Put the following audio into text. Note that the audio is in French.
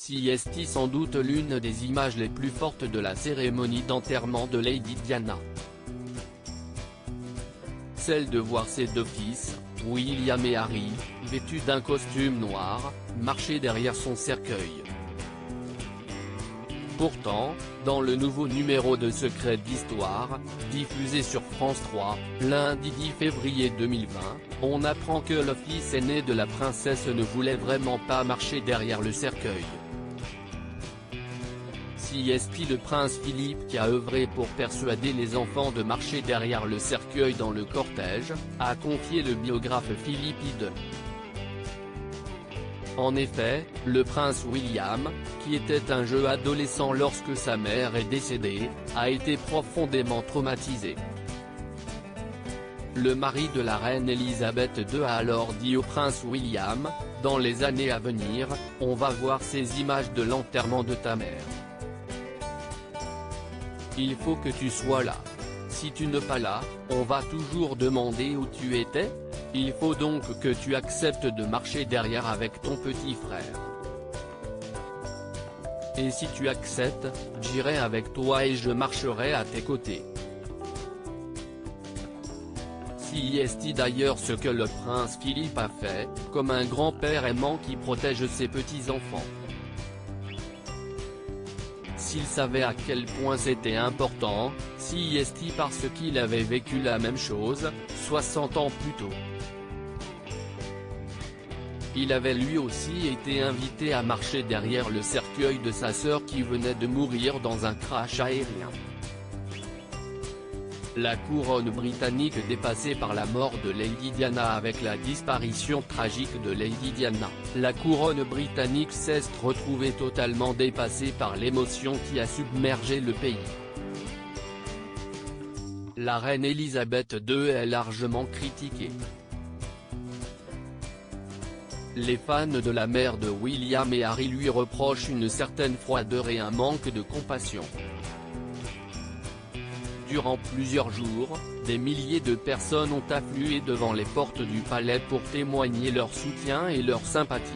CST sans doute l'une des images les plus fortes de la cérémonie d'enterrement de Lady Diana. Celle de voir ses deux fils, William et Harry, vêtus d'un costume noir, marcher derrière son cercueil. Pourtant, dans le nouveau numéro de Secrets d'Histoire, diffusé sur France 3, lundi 10 février 2020, on apprend que le fils aîné de la princesse ne voulait vraiment pas marcher derrière le cercueil. CST Le prince Philippe, qui a œuvré pour persuader les enfants de marcher derrière le cercueil dans le cortège, a confié le biographe Philippe Ide. En effet, le prince William, qui était un jeune adolescent lorsque sa mère est décédée, a été profondément traumatisé. Le mari de la reine Elisabeth II a alors dit au prince William, « Dans les années à venir, on va voir ces images de l'enterrement de ta mère. Il faut que tu sois là. Si tu n'es pas là, on va toujours demander où tu étais. Il faut donc que tu acceptes de marcher derrière avec ton petit frère. Et si tu acceptes, j'irai avec toi et je marcherai à tes côtés. » CST d'ailleurs ce que le prince Philippe a fait, comme un grand-père aimant qui protège ses petits-enfants. S'il savait à quel point c'était important, CST parce qu'il avait vécu la même chose, 60 ans plus tôt. Il avait lui aussi été invité à marcher derrière le cercueil de sa sœur qui venait de mourir dans un crash aérien. La couronne britannique dépassée par la mort de Lady Diana. Avec la disparition tragique de Lady Diana, la couronne britannique s'est retrouvée totalement dépassée par l'émotion qui a submergé le pays. La reine Elisabeth II est largement critiquée. Les fans de la mère de William et Harry lui reprochent une certaine froideur et un manque de compassion. Durant plusieurs jours, des milliers de personnes ont afflué devant les portes du palais pour témoigner leur soutien et leur sympathie.